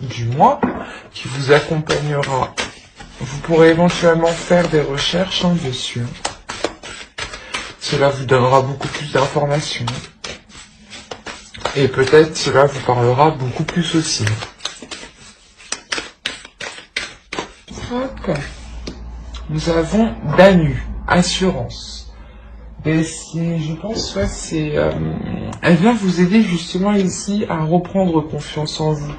du mois qui vous accompagnera. Vous pourrez éventuellement faire des recherches dessus. Cela vous donnera beaucoup plus d'informations. Et peut-être cela vous parlera beaucoup plus aussi. Hop. Nous avons Danu, assurance. Et je pense que c'est, elle vient vous aider justement ici à reprendre confiance en vous.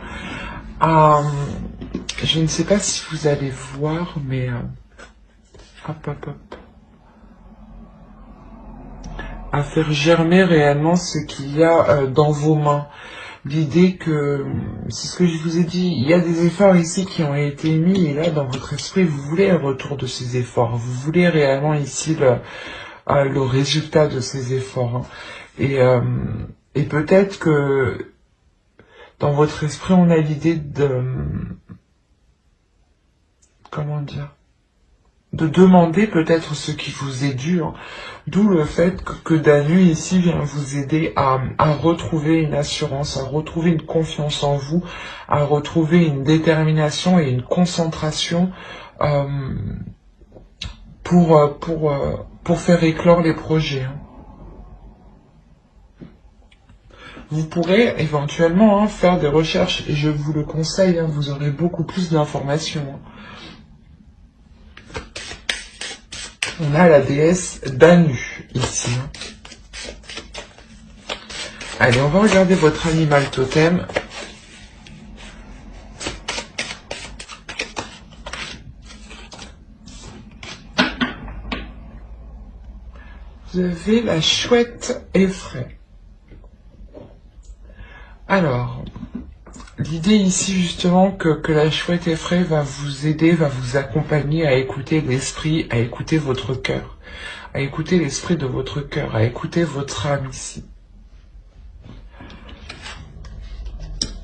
Je ne sais pas si vous allez voir, mais hop. À faire germer réellement ce qu'il y a dans vos mains. L'idée que, c'est ce que je vous ai dit, il y a des efforts ici qui ont été mis, et là, dans votre esprit, vous voulez un retour de ces efforts. Vous voulez réellement ici le résultat de ces efforts. Et peut-être que dans votre esprit, on a l'idée de... Comment dire ? De demander peut-être ce qui vous est dû, d'où le fait que Danu ici vient vous aider à retrouver une assurance, à retrouver une confiance en vous, à retrouver une détermination et une concentration pour faire éclore les projets. Vous pourrez éventuellement faire des recherches, et je vous le conseille, vous aurez beaucoup plus d'informations. On a la déesse Danu, ici. Allez, on va regarder votre animal totem. Vous avez la chouette effraie. Alors, l'idée ici justement que la chouette effraie va vous aider, va vous accompagner à écouter l'esprit, à écouter votre cœur, à écouter l'esprit de votre cœur, à écouter votre âme ici.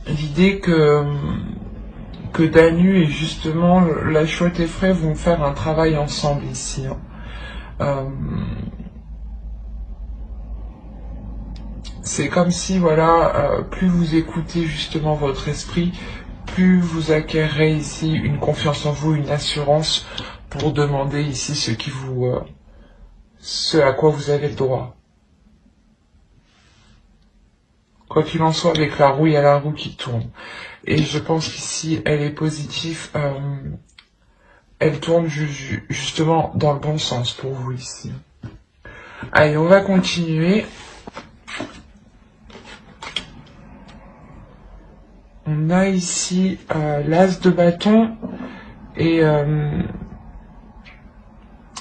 L'idée que Danu et justement la chouette effraie vont faire un travail ensemble ici. C'est comme si, plus vous écoutez justement votre esprit, plus vous acquérez ici une confiance en vous, une assurance pour demander ici ce à quoi vous avez le droit. Quoi qu'il en soit, avec la roue, il y a la roue qui tourne. Et je pense qu'ici, elle est positive, elle tourne justement dans le bon sens pour vous ici. Allez, on va continuer. On a ici l'as de bâton et le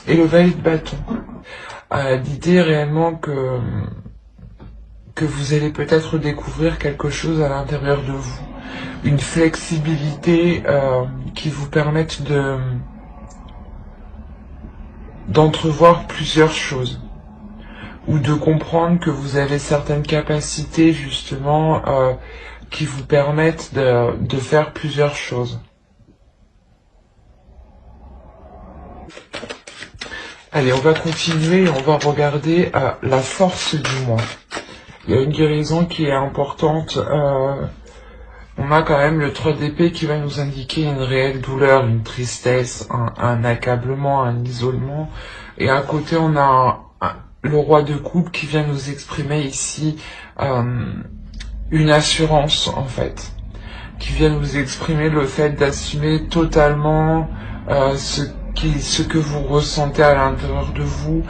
valet de bâton. L'idée réellement que vous allez peut-être découvrir quelque chose à l'intérieur de vous. Une flexibilité qui vous permette d'entrevoir plusieurs choses. Ou de comprendre que vous avez certaines capacités justement qui vous permettent de faire plusieurs choses. Allez, on va continuer et on va regarder la force du mois. Il y a une guérison qui est importante. On a quand même le 3 d'épée qui va nous indiquer une réelle douleur, une tristesse, un accablement, un isolement. Et à côté, on a le roi de coupe qui vient nous exprimer ici une assurance, en fait. Qui vient nous exprimer le fait d'assumer totalement ce que vous ressentez à l'intérieur de vous.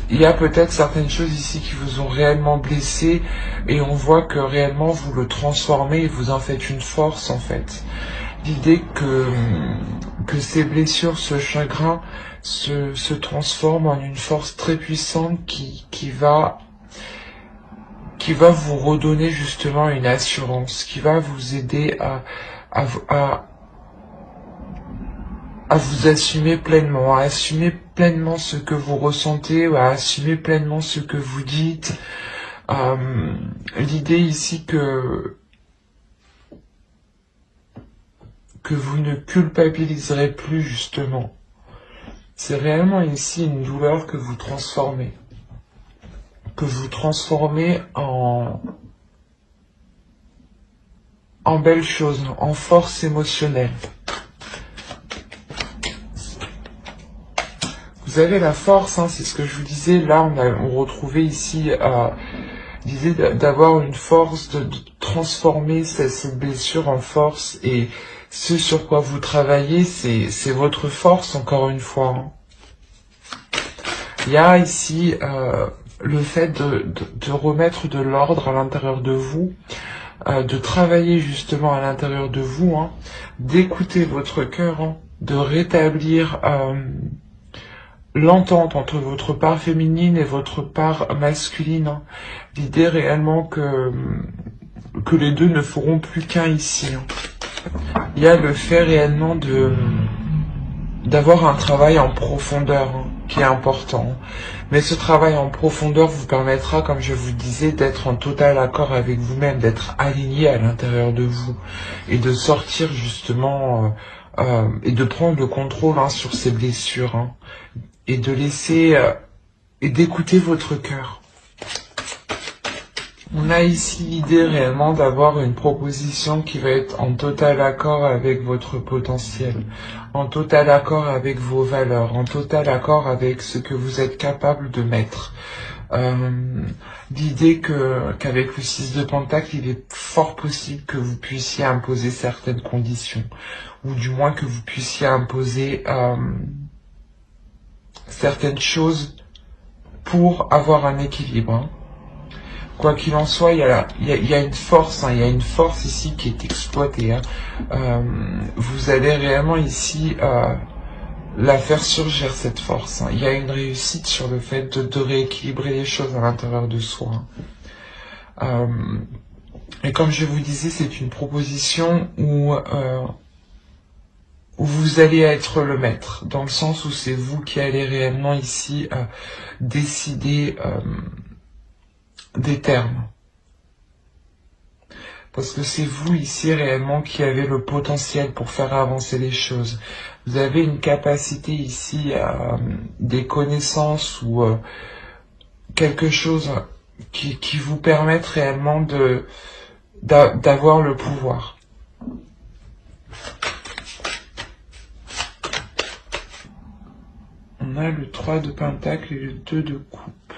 Il y a peut-être certaines choses ici qui vous ont réellement blessé et on voit que réellement vous le transformez et vous en faites une force en fait. L'idée que ces blessures, ce chagrin se transforment en une force très puissante qui va vous redonner justement une assurance, qui va vous aider à vous assumer pleinement, à assumer pleinement ce que vous ressentez, ou à assumer pleinement ce que vous dites. L'idée ici que vous ne culpabiliserez plus justement. C'est réellement ici une douleur que vous transformez. Que vous transformez en en belles choses, en force émotionnelle. Vous avez la force, hein, c'est ce que je vous disais, là on retrouvait ici, disait d'avoir une force, de transformer cette blessure en force, et ce sur quoi vous travaillez, c'est votre force, encore une fois. Hein. Il y a ici le fait de remettre de l'ordre à l'intérieur de vous, de travailler justement à l'intérieur de vous, hein, d'écouter votre cœur, hein, de rétablir l'entente entre votre part féminine et votre part masculine. Hein. L'idée réellement que les deux ne feront plus qu'un ici. Hein. Il y a le fait réellement d'avoir un travail en profondeur, hein, qui est important. Mais ce travail en profondeur vous permettra, comme je vous disais, d'être en total accord avec vous-même, d'être aligné à l'intérieur de vous et de sortir justement et de prendre le contrôle, hein, sur ces blessures, hein, et de laisser et d'écouter votre cœur. On a ici l'idée réellement d'avoir une proposition qui va être en total accord avec votre potentiel, en total accord avec vos valeurs, en total accord avec ce que vous êtes capable de mettre. L'idée qu'avec le 6 de Pentacle, il est fort possible que vous puissiez imposer certaines conditions, ou du moins que vous puissiez imposer certaines choses pour avoir un équilibre. Hein. Quoi qu'il en soit, il y a une force, hein, il y a une force ici qui est exploitée. Hein. Vous allez réellement ici la faire surgir, cette force. Hein. Il y a une réussite sur le fait de rééquilibrer les choses à l'intérieur de soi. Hein. Et comme je vous disais, c'est une proposition où vous allez être le maître, dans le sens où c'est vous qui allez réellement ici décider des termes. Parce que c'est vous ici réellement qui avez le potentiel pour faire avancer les choses. Vous avez une capacité ici, des connaissances ou quelque chose qui vous permette réellement d'avoir le pouvoir. On a le 3 de Pentacle et le 2 de Coupe.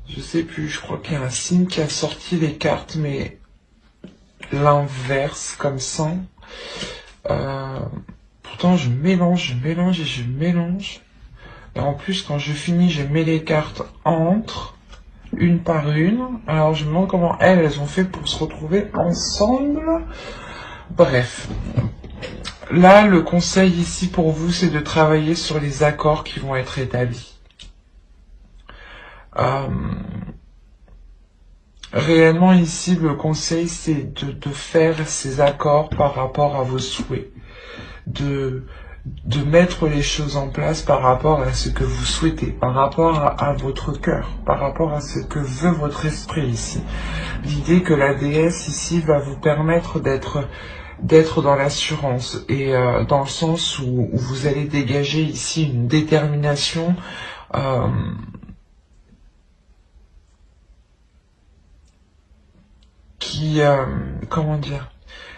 Je sais plus, je crois qu'il y a un signe qui a sorti les cartes, mais l'inverse, comme ça. Pourtant, je mélange. Et en plus, quand je finis, je mets les cartes entre, une par une. Alors, je me demande comment elles ont fait pour se retrouver ensemble. Bref. Là, le conseil ici pour vous, c'est de travailler sur les accords qui vont être établis. Réellement ici, le conseil, c'est de faire ces accords par rapport à vos souhaits. De mettre les choses en place par rapport à ce que vous souhaitez, par rapport à votre cœur, par rapport à ce que veut votre esprit ici. L'idée que la déesse ici va vous permettre d'être dans l'assurance et dans le sens où vous allez dégager ici une détermination qui, comment dire,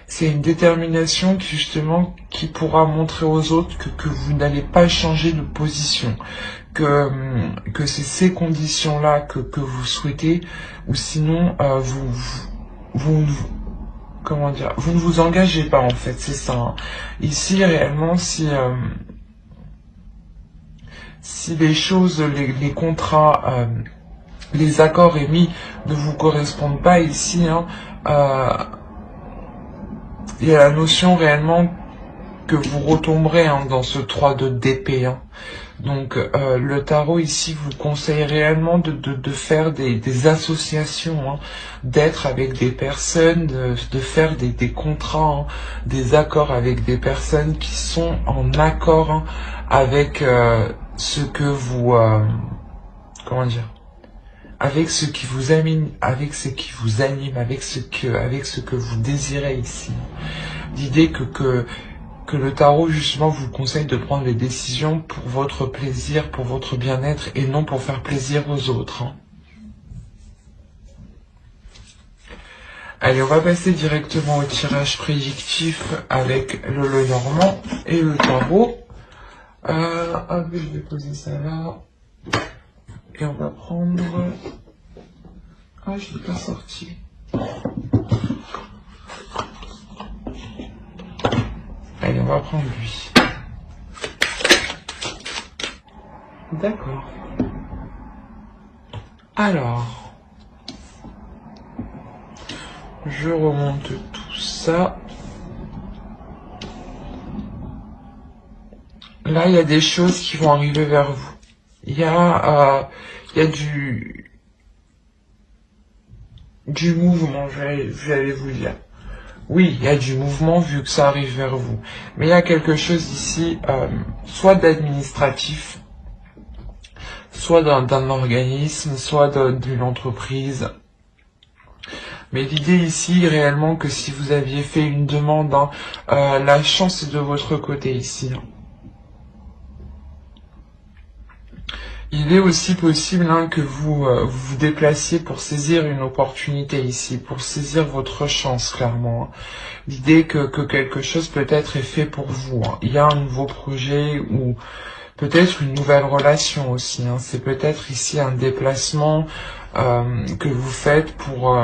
c'est une détermination qui pourra montrer aux autres que vous n'allez pas changer de position, que c'est ces conditions-là que vous souhaitez, ou sinon comment dire, vous ne vous engagez pas en fait, c'est ça. Hein. Ici réellement, si les choses, les contrats, les accords émis ne vous correspondent pas ici, hein, il y a la notion réellement que vous retomberez, hein, dans ce 3 d'épée. Hein. Donc le tarot ici vous conseille réellement de faire des associations, hein, d'être avec des personnes, de faire des contrats, hein, des accords avec des personnes qui sont en accord, hein, avec ce que vous... comment dire, avec ce qui vous anime, avec ce que vous désirez ici. L'idée que le tarot justement vous conseille de prendre les décisions pour votre plaisir, pour votre bien-être et non pour faire plaisir aux autres. Hein. Allez, on va passer directement au tirage prédictif avec le Lenormand et le tarot. Hop, je vais poser ça là. Et on va prendre... Ah, je l'ai pas sorti. Allez, on va prendre lui. D'accord. Alors, je remonte tout ça. Là, il y a des choses qui vont arriver vers vous. Il y a du mouvement, j'allais vous dire. Oui, il y a du mouvement vu que ça arrive vers vous. Mais il y a quelque chose ici, soit d'administratif, soit d'un organisme, soit d'une entreprise. Mais l'idée ici, réellement, que si vous aviez fait une demande, la chance est de votre côté ici. Il est aussi possible que vous vous déplaciez pour saisir une opportunité ici, pour saisir votre chance, clairement. L'idée que quelque chose peut-être est fait pour vous. Il y a un nouveau projet ou peut-être une nouvelle relation aussi. C'est peut-être ici un déplacement que vous faites pour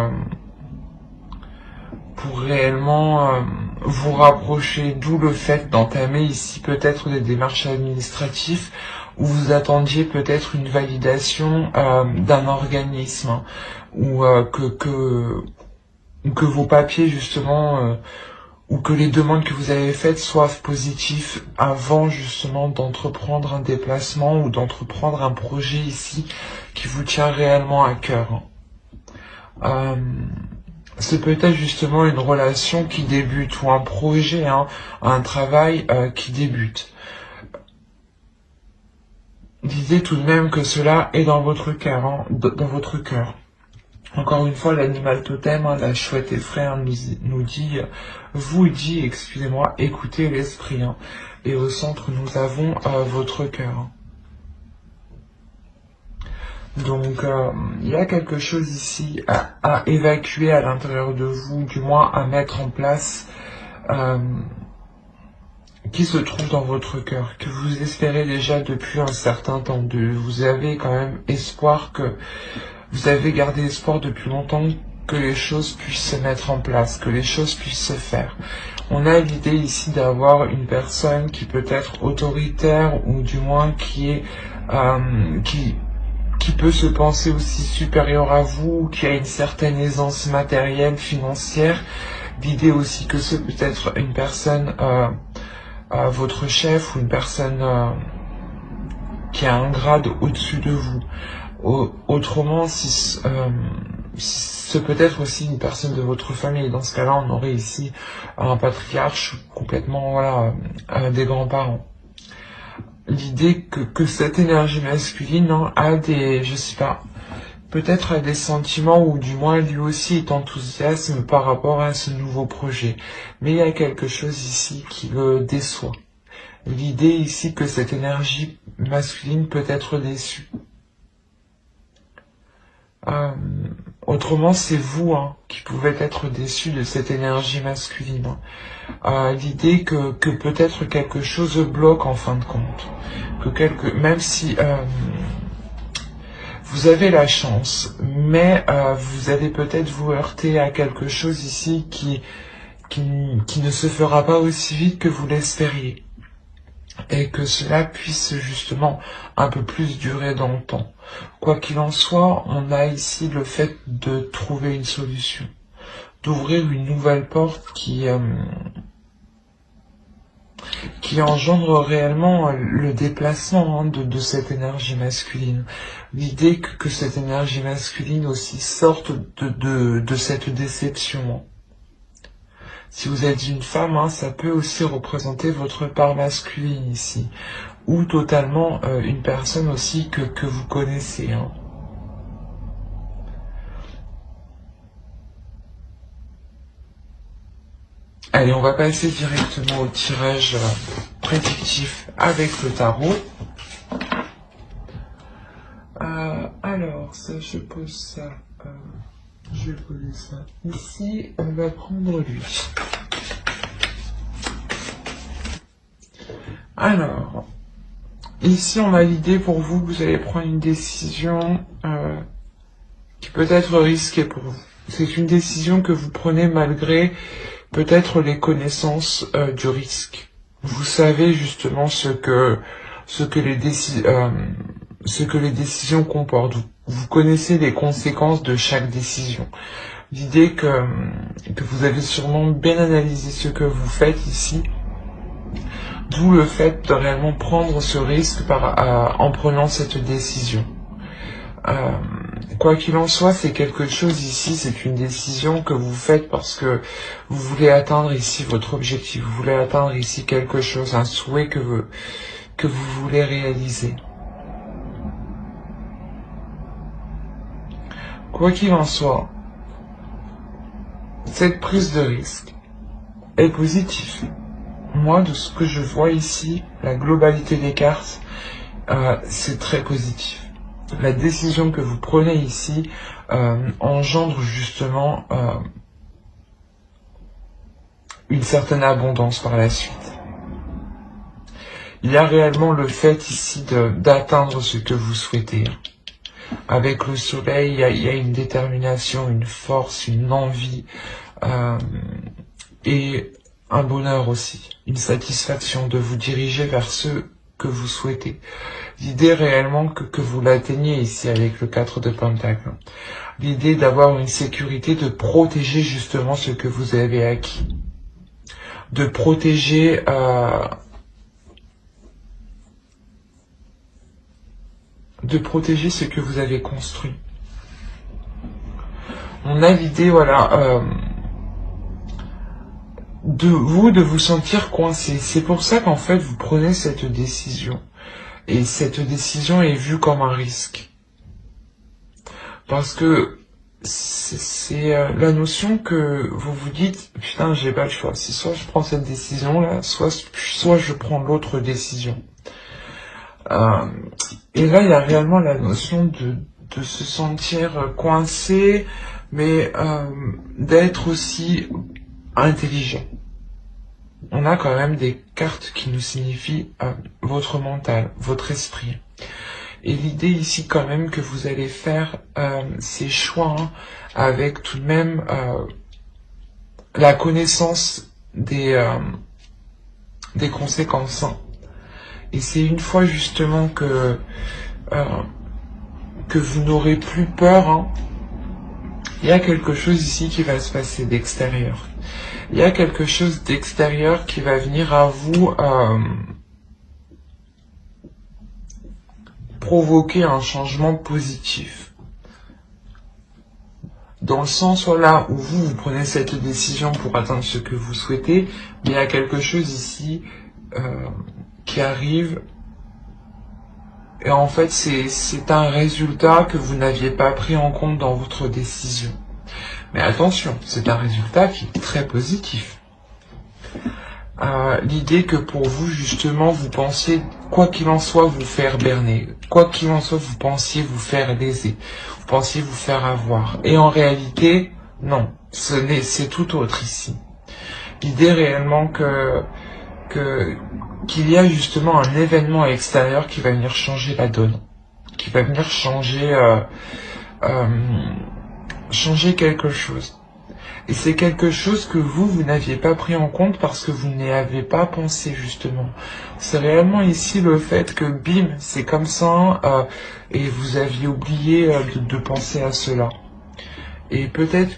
réellement vous rapprocher, d'où le fait d'entamer ici peut-être des démarches administratives où vous attendiez peut-être une validation d'un organisme ou que vos papiers justement ou que les demandes que vous avez faites soient positives avant justement d'entreprendre un déplacement ou d'entreprendre un projet ici qui vous tient réellement à cœur. C'est peut-être justement une relation qui débute ou un projet, un travail qui débute. L'idée tout de même que cela est dans votre cœur, dans votre cœur. Encore une fois, l'animal totem, la chouette effraie, vous dit, excusez-moi, écoutez l'esprit. Et au centre, nous avons votre cœur. Donc, il y a quelque chose ici à évacuer à l'intérieur de vous, du moins à mettre en place, qui se trouve dans votre cœur, que vous espérez déjà depuis un certain temps. Vous avez quand même espoir vous avez gardé espoir depuis longtemps que les choses puissent se mettre en place, que les choses puissent se faire. On a l'idée ici d'avoir une personne qui peut être autoritaire ou du moins qui peut se penser aussi supérieur à vous, qui a une certaine aisance matérielle, financière. L'idée aussi que c'est peut-être une personne, votre chef ou une personne qui a un grade au-dessus de vous. Autrement, si c'est peut-être aussi une personne de votre famille. Dans ce cas-là, on aurait ici un patriarche complètement, des grands-parents. L'idée que cette énergie masculine a je sais pas, peut-être a des sentiments ou du moins lui aussi est enthousiasme par rapport à ce nouveau projet. Mais il y a quelque chose ici qui le déçoit. L'idée ici que cette énergie masculine peut être déçue. Autrement, c'est vous qui pouvez être déçu de cette énergie masculine. L'idée que peut-être quelque chose bloque en fin de compte. Même si vous avez la chance, mais vous allez peut-être vous heurter à quelque chose ici qui ne se fera pas aussi vite que vous l'espériez. Et que cela puisse justement un peu plus durer dans le temps. Quoi qu'il en soit, on a ici le fait de trouver une solution, d'ouvrir une nouvelle porte qui engendre réellement le déplacement de cette énergie masculine. L'idée que cette énergie masculine aussi sorte de cette déception. Si vous êtes une femme, ça peut aussi représenter votre part masculine ici. Ou totalement une personne aussi que vous connaissez. Allez, on va passer directement au tirage prédictif avec le tarot. Alors, ça, je pose ça je vais poser ça ici. On va prendre lui. Alors, ici on a l'idée pour vous que vous allez prendre une décision qui peut être risquée pour vous. C'est une décision que vous prenez malgré peut-être les connaissances du risque. Vous savez justement ce que les décisions comportent. Vous connaissez les conséquences de chaque décision. L'idée que vous avez sûrement bien analysé ce que vous faites ici, d'où le fait de réellement prendre ce risque en prenant cette décision. Quoi qu'il en soit, c'est quelque chose ici, c'est une décision que vous faites parce que vous voulez atteindre ici votre objectif, vous voulez atteindre ici quelque chose, un souhait que vous voulez réaliser. Quoi qu'il en soit, cette prise de risque est positive. Moi, de ce que je vois ici, la globalité des cartes, c'est très positif. La décision que vous prenez ici engendre justement une certaine abondance par la suite. Il y a réellement le fait ici d'atteindre ce que vous souhaitez. Avec le soleil, il y a une détermination, une force, une envie et un bonheur aussi, une satisfaction de vous diriger vers ce que vous souhaitez. L'idée réellement que vous l'atteigniez ici avec le 4 de Pentacle. L'idée d'avoir une sécurité, de protéger justement ce que vous avez acquis. De protéger ce que vous avez construit. On a l'idée, voilà, de vous sentir coincé. C'est pour ça qu'en fait, vous prenez cette décision. Et cette décision est vue comme un risque. Parce que c'est la notion que vous vous dites, putain, j'ai pas le choix. Si soit je prends cette décision-là, soit je prends l'autre décision. Et là, il y a réellement la notion de se sentir coincé, mais d'être aussi intelligent. On a quand même des cartes qui nous signifient votre mental, votre esprit. Et l'idée ici quand même que vous allez faire ces choix avec tout de même la connaissance des conséquences. Et c'est une fois justement que vous n'aurez plus peur, il y a quelque chose ici qui va se passer d'extérieur. Il y a quelque chose d'extérieur qui va venir à vous provoquer un changement positif. Dans le sens là où vous prenez cette décision pour atteindre ce que vous souhaitez, mais il y a quelque chose ici qui arrive. Et en fait, c'est un résultat que vous n'aviez pas pris en compte dans votre décision. Mais attention, c'est un résultat qui est très positif. L'idée que pour vous, justement, vous pensiez, quoi qu'il en soit, vous faire berner. Quoi qu'il en soit, vous pensiez vous faire léser. Vous pensiez vous faire avoir. Et en réalité, non. C'est tout autre ici. L'idée réellement qu'il y a justement un événement extérieur qui va venir changer la donne. Qui va venir changer quelque chose. Et c'est quelque chose que vous n'aviez pas pris en compte parce que vous n'y avez pas pensé justement. C'est réellement ici le fait que bim, c'est comme ça et vous aviez oublié de penser à cela. Et peut-être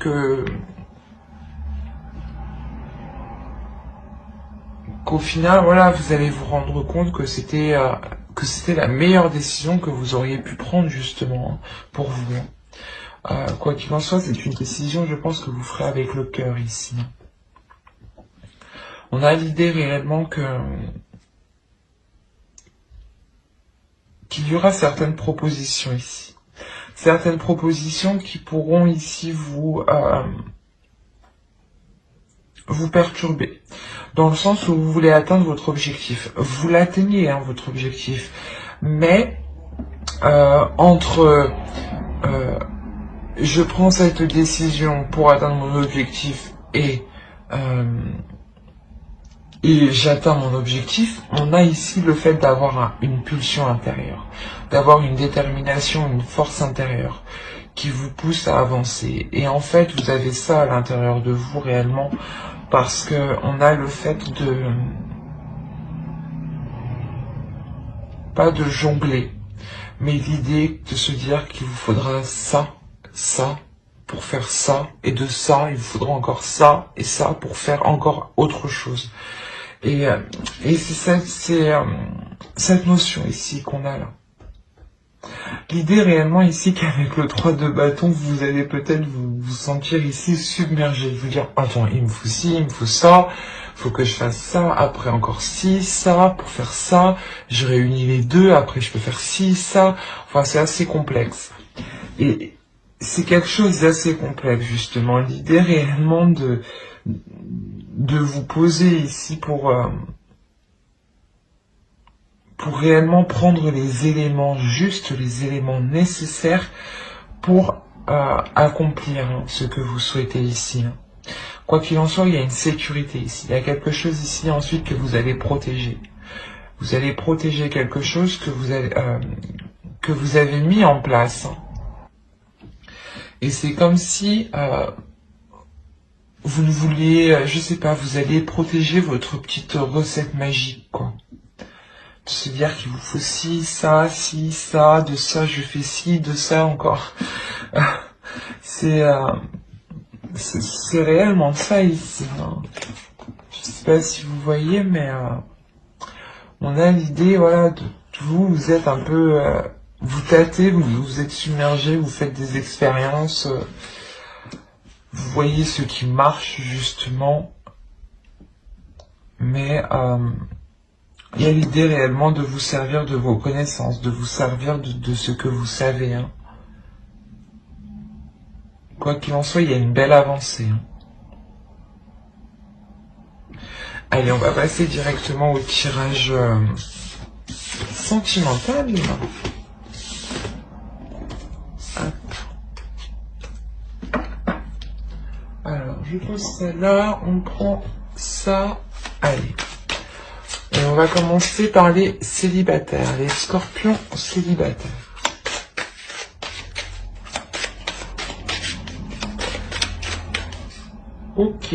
qu'au final, voilà, vous allez vous rendre compte que c'était la meilleure décision que vous auriez pu prendre justement pour vous. Quoi qu'il en soit, c'est une décision, je pense, que vous ferez avec le cœur ici. On a l'idée réellement qu'il y aura certaines propositions ici. Certaines propositions qui pourront ici vous perturber. Dans le sens où vous voulez atteindre votre objectif. Vous l'atteignez, votre objectif. Mais entre je prends cette décision pour atteindre mon objectif et j'atteins mon objectif, on a ici le fait d'avoir une pulsion intérieure, d'avoir une détermination, une force intérieure qui vous pousse à avancer. Et en fait, vous avez ça à l'intérieur de vous réellement, parce que on a le fait de pas de jongler, mais l'idée de se dire qu'il vous faudra ça, ça, pour faire ça, et de ça, il vous faudra encore ça, et ça, pour faire encore autre chose. Et c'est cette notion ici qu'on a là. L'idée réellement ici qu'avec le 3 de bâton, vous allez peut-être vous sentir ici submergé, vous dire, attends, il me faut ci, il me faut ça, faut que je fasse ça, après encore ci, ça, pour faire ça, je réunis les deux, après je peux faire ci, ça, enfin c'est assez complexe. Et c'est quelque chose d'assez complexe justement, l'idée réellement de vous poser ici pour réellement prendre les éléments justes, les éléments nécessaires pour accomplir ce que vous souhaitez ici. Quoi qu'il en soit, il y a une sécurité ici. Il y a quelque chose ici ensuite que vous allez protéger. Vous allez protéger quelque chose que vous avez mis en place. Et c'est comme si vous ne vouliez, je sais pas, vous allez protéger votre petite recette magique, quoi. De se dire qu'il vous faut ci, ça, de ça je fais ci, de ça encore. C'est réellement ça ici. Hein. Je sais pas si vous voyez, mais on a l'idée, voilà, de vous êtes un peu, vous tâtez, vous êtes submergé, vous faites des expériences, vous voyez ce qui marche justement, mais il y a l'idée réellement de vous servir de vos connaissances, de vous servir de ce que vous savez. Hein. Quoi qu'il en soit, il y a une belle avancée. Hein. Allez, on va passer directement au tirage sentimental. Hop. Alors, je pose ça là, on prend ça. Allez. Et on va commencer par les célibataires, les scorpions célibataires. Ok.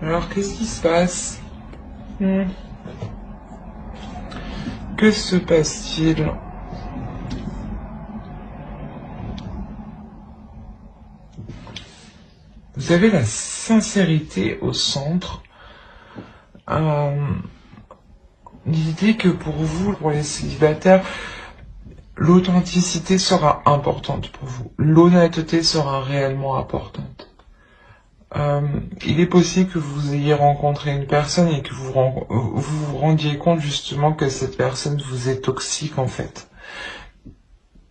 Alors, qu'est-ce qui se passe? Que se passe-t-il? Vous avez la sincérité au centre. L'idée que pour vous, pour les célibataires, l'authenticité sera importante pour vous. L'honnêteté sera réellement importante. Il est possible que vous ayez rencontré une personne et que vous vous rendiez compte justement que cette personne vous est toxique en fait.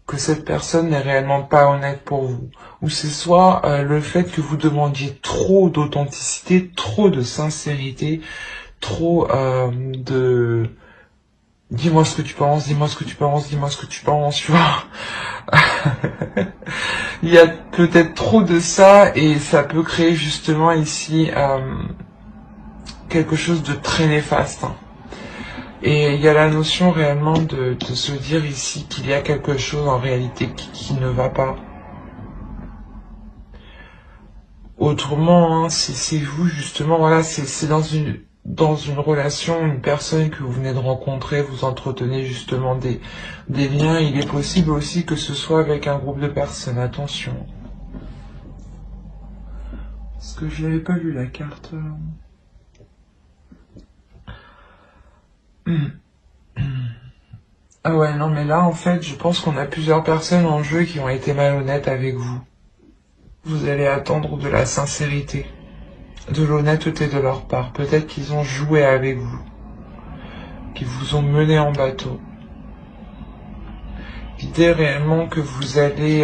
Que cette personne n'est réellement pas honnête pour vous. Ou c'est soit le fait que vous demandiez trop d'authenticité, trop de sincérité, trop de... Dis-moi ce que tu penses, dis-moi ce que tu penses, dis-moi ce que tu penses, tu vois. Il y a peut-être trop de ça et ça peut créer justement ici quelque chose de très néfaste. Hein. Et il y a la notion réellement de se dire ici qu'il y a quelque chose en réalité qui ne va pas. Autrement, hein, c'est vous justement, voilà, c'est dans une relation, une personne que vous venez de rencontrer, vous entretenez justement des liens. Il est possible aussi que ce soit avec un groupe de personnes, attention. Parce que je n'avais pas lu la carte. Ah ouais, non mais là en fait, je pense qu'on a plusieurs personnes en jeu qui ont été malhonnêtes avec vous. Vous allez attendre de la sincérité, de l'honnêteté de leur part. Peut-être qu'ils ont joué avec vous, qu'ils vous ont mené en bateau. L'idée réellement que vous allez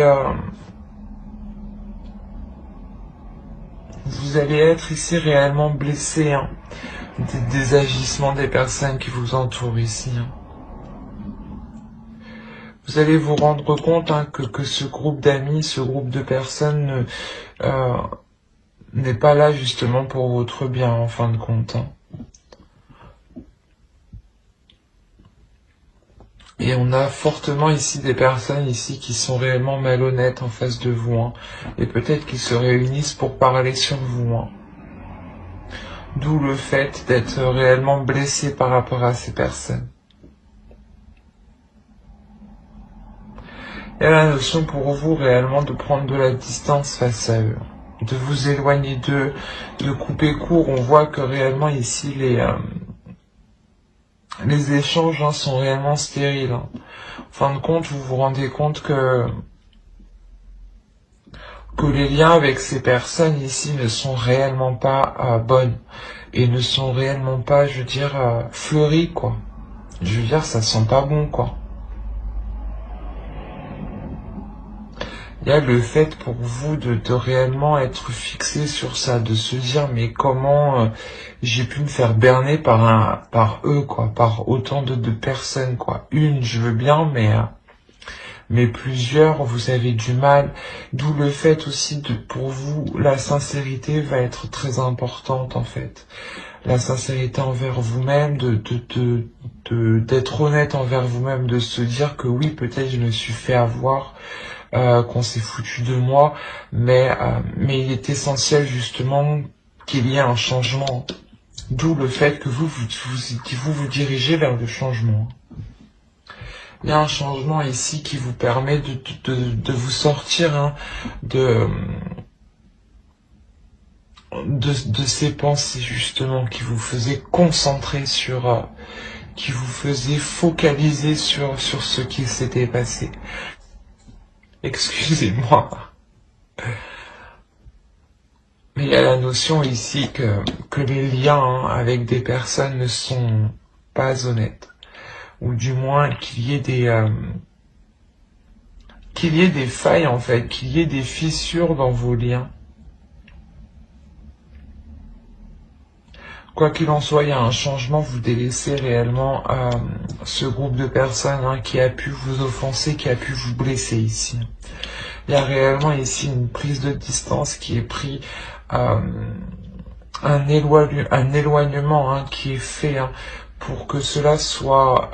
être ici réellement blessé hein, des agissements des personnes qui vous entourent ici. Hein. vous allez vous rendre compte hein, que ce groupe d'amis, ce groupe de personnes n'est pas là justement pour votre bien en fin de compte. Hein. Et on a fortement ici des personnes ici qui sont réellement malhonnêtes en face de vous. Hein, et peut-être qu'ils se réunissent pour parler sur vous. Hein. D'où le fait d'être réellement blessé par rapport à ces personnes. Il y a la notion pour vous réellement de prendre de la distance face à eux, de vous éloigner d'eux, de couper court. On voit que réellement ici les échanges hein, sont réellement stériles. Hein. En fin de compte, vous vous rendez compte que les liens avec ces personnes ici ne sont réellement pas bonnes et ne sont réellement pas, je veux dire, fleuris, quoi. Je veux dire, ça sent pas bon, quoi. Il y a le fait pour vous de réellement être fixé sur ça, de se dire mais comment j'ai pu me faire berner par eux, quoi, par autant de personnes, quoi. Une, je veux bien, mais plusieurs, vous avez du mal. D'où le fait aussi pour vous, la sincérité va être très importante en fait. La sincérité envers vous-même, d'être honnête envers vous-même, de se dire que oui, peut-être je me suis fait avoir, qu'on s'est foutu de moi, mais il est essentiel justement qu'il y ait un changement. D'où le fait que vous dirigez vers le changement. Il y a un changement ici qui vous permet de vous sortir hein, de ces pensées justement qui vous faisaient concentrer sur, qui vous faisaient focaliser sur ce qui s'était passé. Excusez-moi. Mais il y a la notion ici que les liens hein, avec des personnes ne sont pas honnêtes. Ou du moins qu'il y ait des failles en fait, qu'il y ait des fissures dans vos liens. Quoi qu'il en soit, il y a un changement, vous délaissez réellement ce groupe de personnes hein, qui a pu vous offenser, qui a pu vous blesser ici. Il y a réellement ici une prise de distance qui est prise, un éloignement hein, qui est fait hein, pour que cela soit,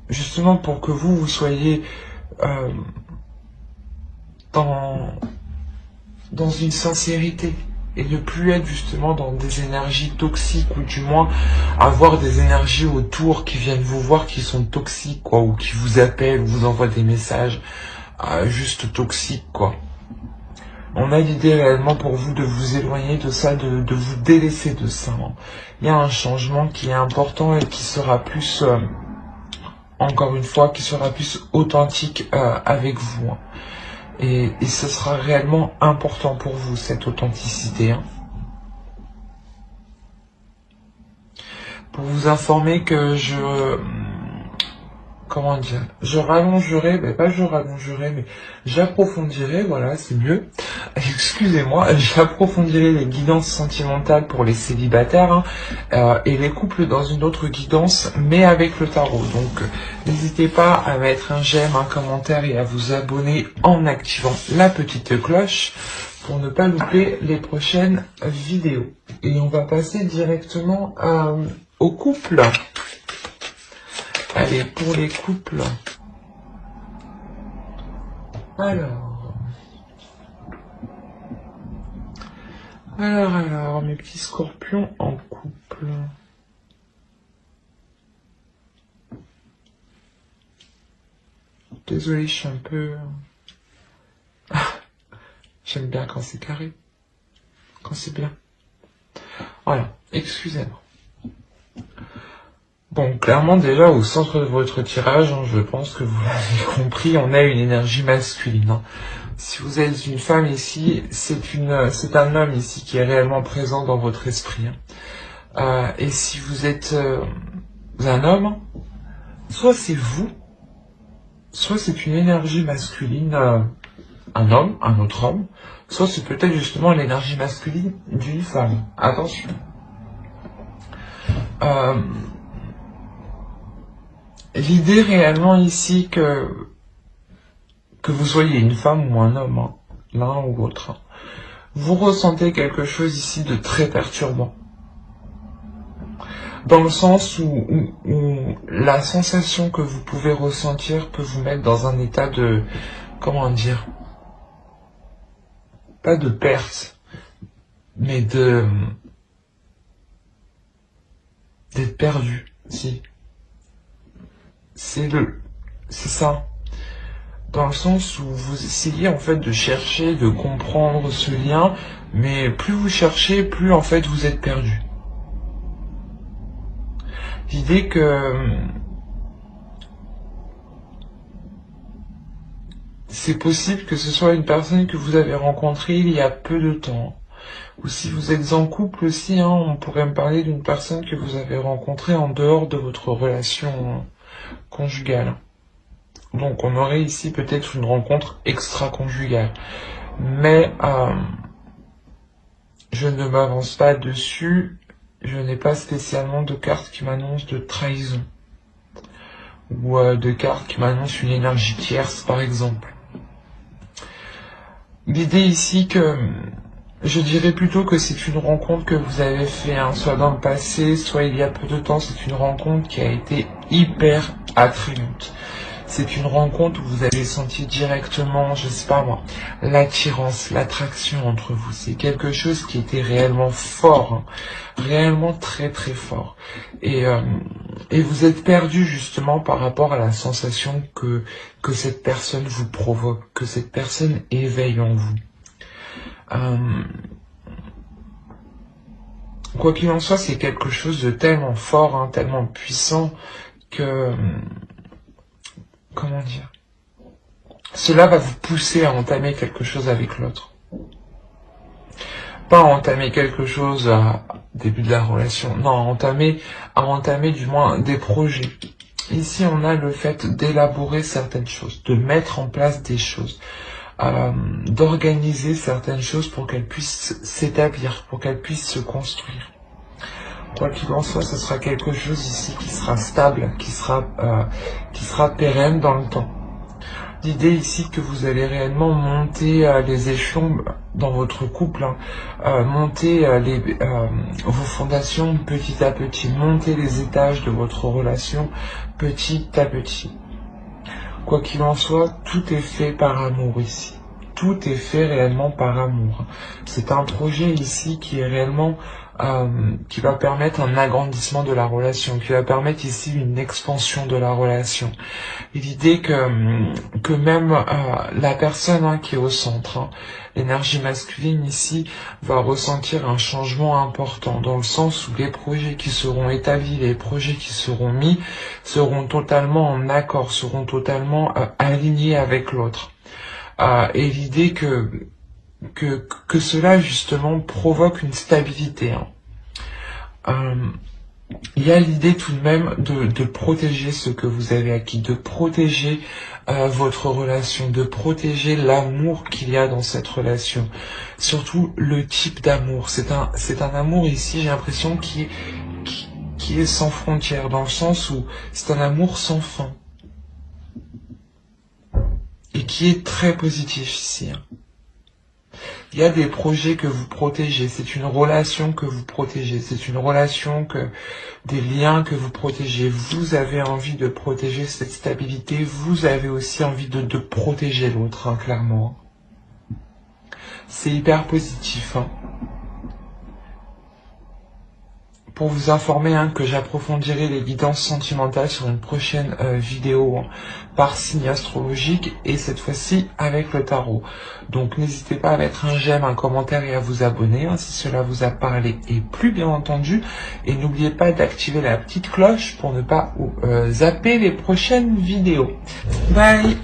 justement pour que vous soyez dans une sincérité. Et ne plus être justement dans des énergies toxiques, ou du moins avoir des énergies autour qui viennent vous voir qui sont toxiques, quoi, ou qui vous appellent, ou vous envoient des messages juste toxiques, quoi. On a l'idée réellement pour vous de vous éloigner de ça, de vous délaisser de ça. Hein. Il y a un changement qui est important et qui sera plus, encore une fois, qui sera plus authentique avec vous. Hein. Et ce sera réellement important pour vous, cette authenticité. Hein. Pour vous informer que je rallongerai, mais pas je rallongerai, mais j'approfondirai, voilà, c'est mieux. Excusez-moi, j'approfondirai les guidances sentimentales pour les célibataires hein, et les couples dans une autre guidance, mais avec le tarot. Donc, n'hésitez pas à mettre un j'aime, un commentaire et à vous abonner en activant la petite cloche pour ne pas louper les prochaines vidéos. Et on va passer directement au couple. Allez, pour les couples. Alors, mes petits scorpions en couple. Désolée, je suis un peu... J'aime bien quand c'est carré. Quand c'est bien. Voilà, excusez-moi. Bon, clairement, déjà, au centre de votre tirage, hein, je pense que vous l'avez compris, on a une énergie masculine. Hein. Si vous êtes une femme ici, c'est un homme ici qui est réellement présent dans votre esprit. Hein. Et si vous êtes un homme, soit c'est vous, soit c'est une énergie masculine, un homme, un autre homme, soit c'est peut-être justement l'énergie masculine d'une femme. Attention. l'idée réellement ici que vous soyez une femme ou un homme, hein, l'un ou l'autre, hein, vous ressentez quelque chose ici de très perturbant. Dans le sens où la sensation que vous pouvez ressentir peut vous mettre dans un état de, comment dire, pas de perte, mais d'être perdu, si. C'est ça. Dans le sens où vous essayez en fait de chercher, de comprendre ce lien, mais plus vous cherchez, plus en fait vous êtes perdu. L'idée que c'est possible que ce soit une personne que vous avez rencontrée il y a peu de temps. Ou si vous êtes en couple aussi, hein, on pourrait me parler d'une personne que vous avez rencontrée en dehors de votre relation conjugale. Donc on aurait ici peut-être une rencontre extra-conjugale. Mais je ne m'avance pas dessus. Je n'ai pas spécialement de carte qui m'annonce de trahison. Ou de carte qui m'annonce une énergie tierce par exemple. L'idée ici que je dirais plutôt que c'est une rencontre que vous avez fait, hein, soit dans le passé, soit il y a peu de temps. C'est une rencontre qui a été hyper attrayante. C'est une rencontre où vous avez senti directement, je sais pas moi, l'attirance, l'attraction entre vous. C'est quelque chose qui était réellement fort, hein, réellement très très fort. Et vous êtes perdu justement par rapport à la sensation que cette personne vous provoque, que cette personne éveille en vous. Quoi qu'il en soit, c'est quelque chose de tellement fort, hein, tellement puissant que... Comment dire? Cela va vous pousser à entamer quelque chose avec l'autre. Pas à entamer quelque chose à début de la relation, non, à entamer du moins des projets. Ici, on a le fait d'élaborer certaines choses, de mettre en place des choses, d'organiser certaines choses pour qu'elles puissent s'établir, pour qu'elles puissent se construire. Quoi qu'il en soit, ce sera quelque chose ici qui sera stable, qui sera pérenne dans le temps. L'idée ici que vous allez réellement monter les échelons dans votre couple, hein, monter vos fondations petit à petit, monter les étages de votre relation petit à petit. Quoi qu'il en soit, tout est fait par amour ici. Tout est fait réellement par amour. C'est un projet ici qui est réellement qui va permettre un agrandissement de la relation, qui va permettre ici une expansion de la relation. Et l'idée que même la personne, hein, qui est au centre, hein, l'énergie masculine ici, va ressentir un changement important, dans le sens où les projets qui seront établis, les projets qui seront mis, seront totalement en accord, seront totalement alignés avec l'autre. Et l'idée que cela justement provoque une stabilité, hein. Il y a l'idée tout de même de protéger ce que vous avez acquis, de protéger votre relation, de protéger l'amour qu'il y a dans cette relation. Surtout le type d'amour. C'est un amour ici, j'ai l'impression, qui est sans frontières, dans le sens où c'est un amour sans fin. Et qui est très positif ici, hein. Il y a des projets que vous protégez, c'est une relation que vous protégez, c'est une relation des liens que vous protégez. Vous avez envie de protéger cette stabilité, vous avez aussi envie de protéger l'autre, hein, clairement. C'est hyper positif, hein. Pour vous informer, hein, que j'approfondirai les guidances sentimentales sur une prochaine vidéo, hein, par signe astrologique, et cette fois-ci avec le tarot. Donc n'hésitez pas à mettre un j'aime, un commentaire et à vous abonner, hein, si cela vous a parlé et plu bien entendu. Et n'oubliez pas d'activer la petite cloche pour ne pas zapper les prochaines vidéos. Bye!